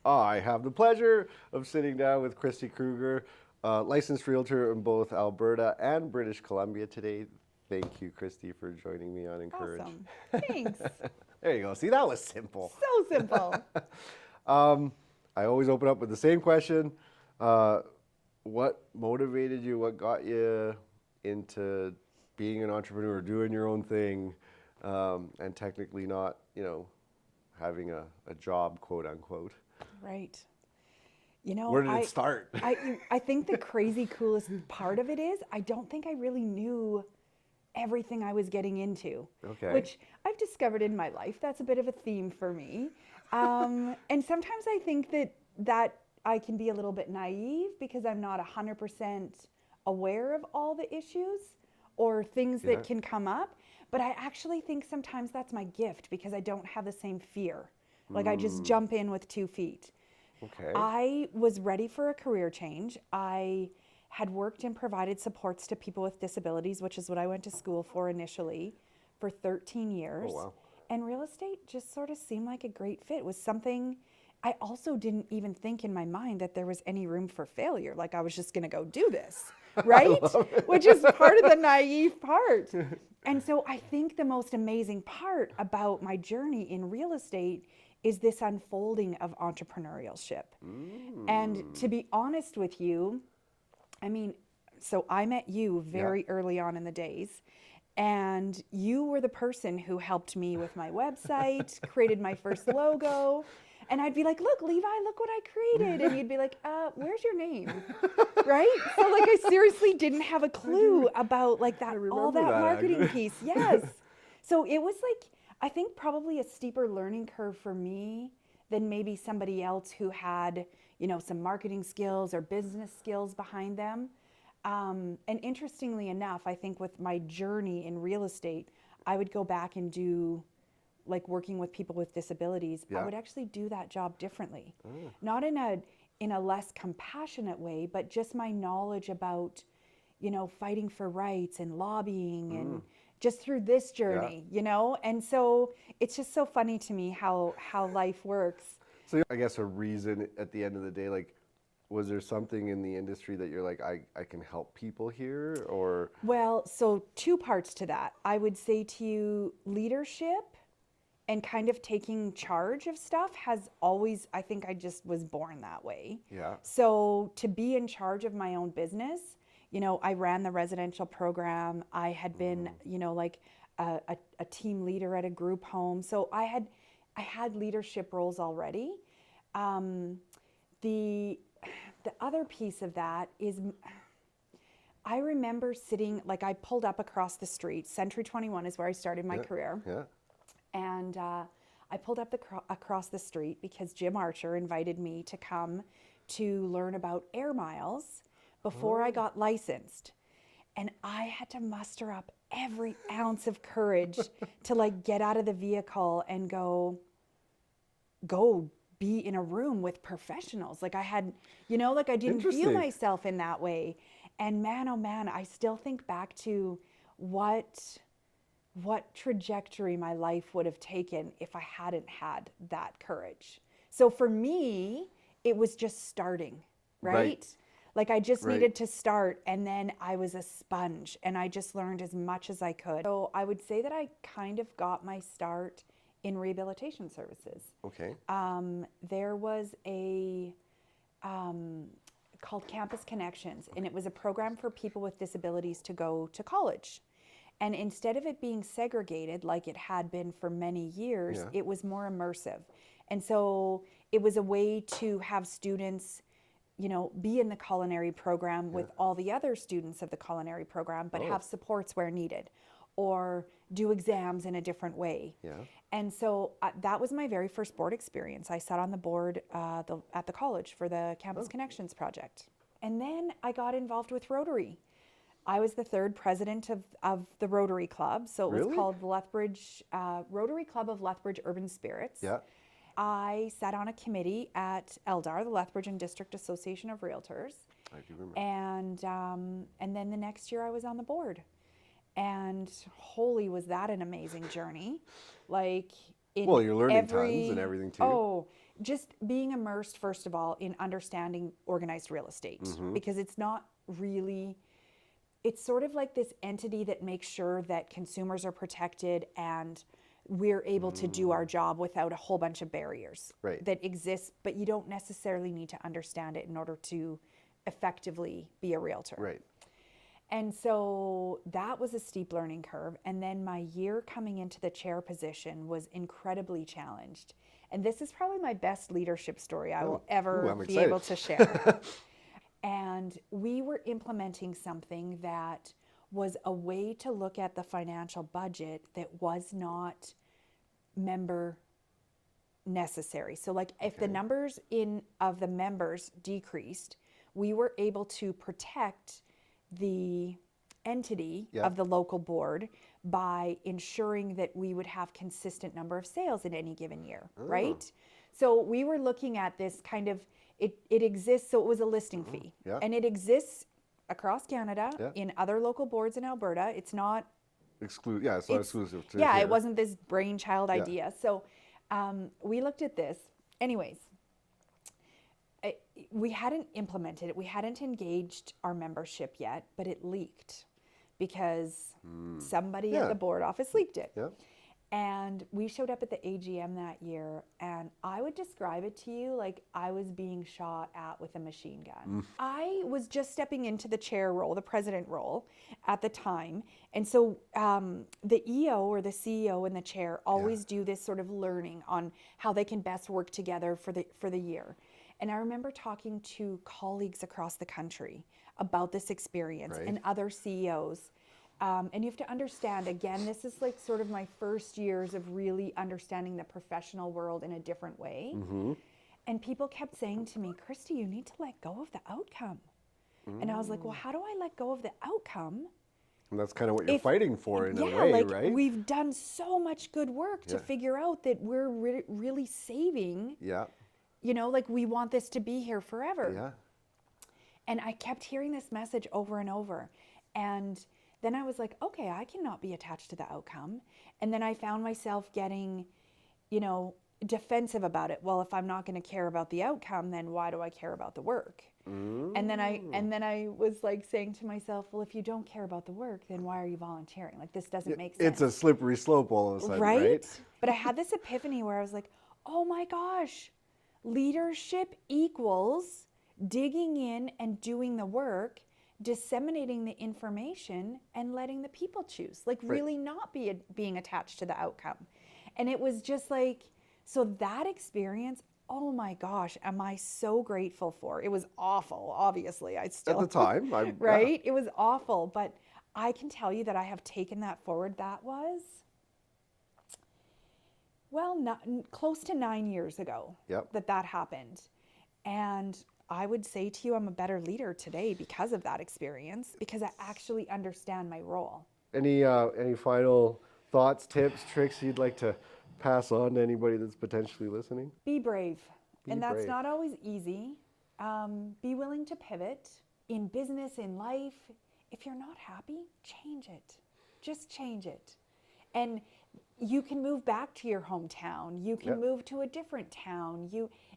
I have the pleasure of sitting down with Christy Kruger, licensed realtor in both Alberta and British Columbia today. Thank you, Christy, for joining me on Encourage. Awesome. Thanks. There you go. See, that was simple. So simple. I always open up with the same question. What motivated you? What got you into being an entrepreneur, doing your own thing, and technically not, having a job, quote unquote? Right. You know, Where did it start? I think the crazy coolest part of it is I don't think I really knew everything I was getting into. Okay. Which I've discovered in my life. That's a bit of a theme for me. And sometimes I think that I can be a little bit naive because I'm not 100% aware of all the issues or things that can come up. But I actually think sometimes that's my gift because I don't have the same fear. Like I just jump in with 2 feet. Okay. I was ready for a career change. I had worked and provided supports to people with disabilities, which is what I went to school for initially, for 13 years. Oh, wow. And real estate just sort of seemed like a great fit. It was something I also didn't even think in my mind that there was any room for failure. Like I was just going to go do this, right? Which is part of the naive part. And so I think the most amazing part about my journey in real estate is this unfolding of entrepreneurship. And to be honest with you, I mean, so I met you very early on in the days, and you were the person who helped me with my website, created my first logo. And I'd be like, look, Levi, look what I created. And you'd be like, where's your name? Right? So like I seriously didn't have a clue about like that, all that marketing piece. Yes. So it was like, I think probably a steeper learning curve for me than maybe somebody else who had, some marketing skills or business skills behind them. And interestingly enough, I think with my journey in real estate, I would go back and do like working with people with disabilities. I would actually do that job differently. Not in a less compassionate way, but just my knowledge about, fighting for rights and lobbying and just through this journey, And so it's just so funny to me how life works. So I guess a reason at the end of the day, like, was there something in the industry that you're like, I can help people here, or? Well, so 2 parts to that. I would say to you, leadership and kind of taking charge of stuff has always, I think I just was born that way. Yeah. So to be in charge of my own business, I ran the residential program. I had been, like a team leader at a group home. So I had leadership roles already. The other piece of that is I remember sitting, like I pulled up across the street. Century 21 is where I started my career. Yeah. And I pulled up across the street because Jim Archer invited me to come to learn about air miles before I got licensed. And I had to muster up every ounce of courage to like get out of the vehicle and go be in a room with professionals. Like I had, like I didn't feel myself in that way. And man, oh man, I still think back to what trajectory my life would have taken if I hadn't had that courage. So for me, it was just starting, right? Like I just needed to start, and then I was a sponge and I just learned as much as I could. So I would say that I kind of got my start in rehabilitation services. Okay. There was a called Campus Connections, and it was a program for people with disabilities to go to college. And instead of it being segregated like it had been for many years, it was more immersive. And so it was a way to have students, be in the culinary program with all the other students of the culinary program, but have supports where needed, or do exams in a different way. Yeah. And so that was my very first board experience. I sat on the board at the college for the Campus Connections project. And then I got involved with Rotary. I was the 3rd president of the Rotary Club. So it was called the Lethbridge Rotary Club of Lethbridge Urban Spirits. Yeah. I sat on a committee at LDAR, the Lethbridge and District Association of Realtors. I do remember. And then the next year I was on the board. And holy, was that an amazing journey. Like in Well, you're learning tons and everything too. Oh, just being immersed, first of all, in understanding organized real estate, because it's not really, it's sort of like this entity that makes sure that consumers are protected and we're able to do our job without a whole bunch of barriers Right. that exist, but you don't necessarily need to understand it in order to effectively be a realtor. Right. And so that was a steep learning curve. And then my year coming into the chair position was incredibly challenged. And this is probably my best leadership story I will ever I'm be able to excited. share. And we were implementing something that was a way to look at the financial budget that was not member necessary. So like if the numbers of the members decreased, we were able to protect the entity Yeah. of the local board by ensuring that we would have consistent number of sales in any given year, right? So we were looking at this kind of, it exists, so it was a listing fee. Yeah. And it exists across Canada Yeah. in other local boards in Alberta. It's not Yeah, it's not exclusive to yeah, here. it wasn't this brainchild idea. So we looked at this. Anyways, we hadn't implemented it. We hadn't engaged our membership yet, but it leaked because somebody Yeah. at the board office leaked it. Yeah. And we showed up at the AGM that year, and I would describe it to you like I was being shot at with a machine gun. I was just stepping into the chair role, the president role at the time. And so the EO or the CEO and the chair always do this sort of learning on how they can best work together for the year. And I remember talking to colleagues across the country about this experience Right. and other CEOs. And you have to understand, again, this is like sort of my first years of really understanding the professional world in a different way. And people kept saying to me, Christy, you need to let go of the outcome. And I was like, well, how do I let go of the outcome? And that's kind of what you're If- fighting for in a yeah, way, like right? we've done so much good work to Yeah. figure out that we're really saving, Yeah. you know, like we want this to be here forever. Yeah. And I kept hearing this message over and over. And then I was like, okay, I cannot be attached to the outcome. And then I found myself getting, you know, defensive about it. Well, if I'm not going to care about the outcome, then why do I care about the work? And then I was like saying to myself, well, if you don't care about the work, then why are you volunteering? Like this doesn't make sense. It's a slippery slope all of a sudden, right? But I had this epiphany where I was like, oh my gosh, leadership equals digging in and doing the work, disseminating the information, and letting the people choose. Like really not being attached to the outcome. And it was just like, so that experience, oh my gosh, am I so grateful for. It was awful, obviously. I still At the time, right? It was awful, but I can tell you that I have taken that forward. That was, well, close to 9 years ago that happened. And I would say to you, I'm a better leader today because of that experience, because I actually understand my role. Any final thoughts, tips, tricks you'd like to pass on to anybody that's potentially listening? Be brave. And that's brave. not always easy. Be willing to pivot in business, in life. If you're not happy, change it. Just change it. And you can move back to your hometown. You can move to a different town.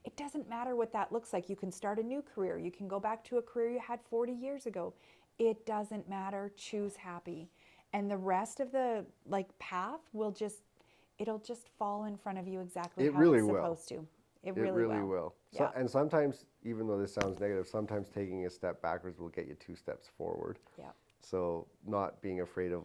It doesn't matter what that looks like. You can start a new career. You can go back to a career you had 40 years ago. It doesn't matter. Choose happy. And the rest of the path it'll just fall in front of you exactly how really it's will. supposed to. It It really will. Yeah. And sometimes, even though this sounds negative, sometimes taking a step backwards will get you 2 steps forward. Yeah. So not being afraid of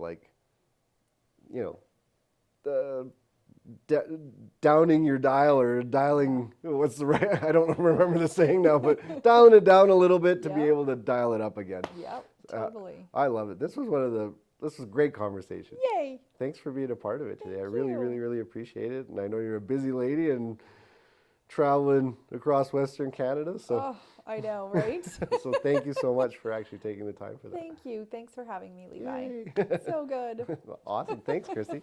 downing your dial or dialing, what's the right, I don't remember the saying now, but dialing it down a little bit to be Yeah. able to dial it up again. Yep, totally. I love it. This was a great conversation. Yay. Thanks for being a part of it today. I Thank really, you. really, really appreciate it. And I know you're a busy lady and traveling across Western Canada. So, Oh, I know, right? so thank you so much for actually taking the time for that. Thank you. Thanks for having me, Levi. Yay. So good. Awesome. Thanks, Christy.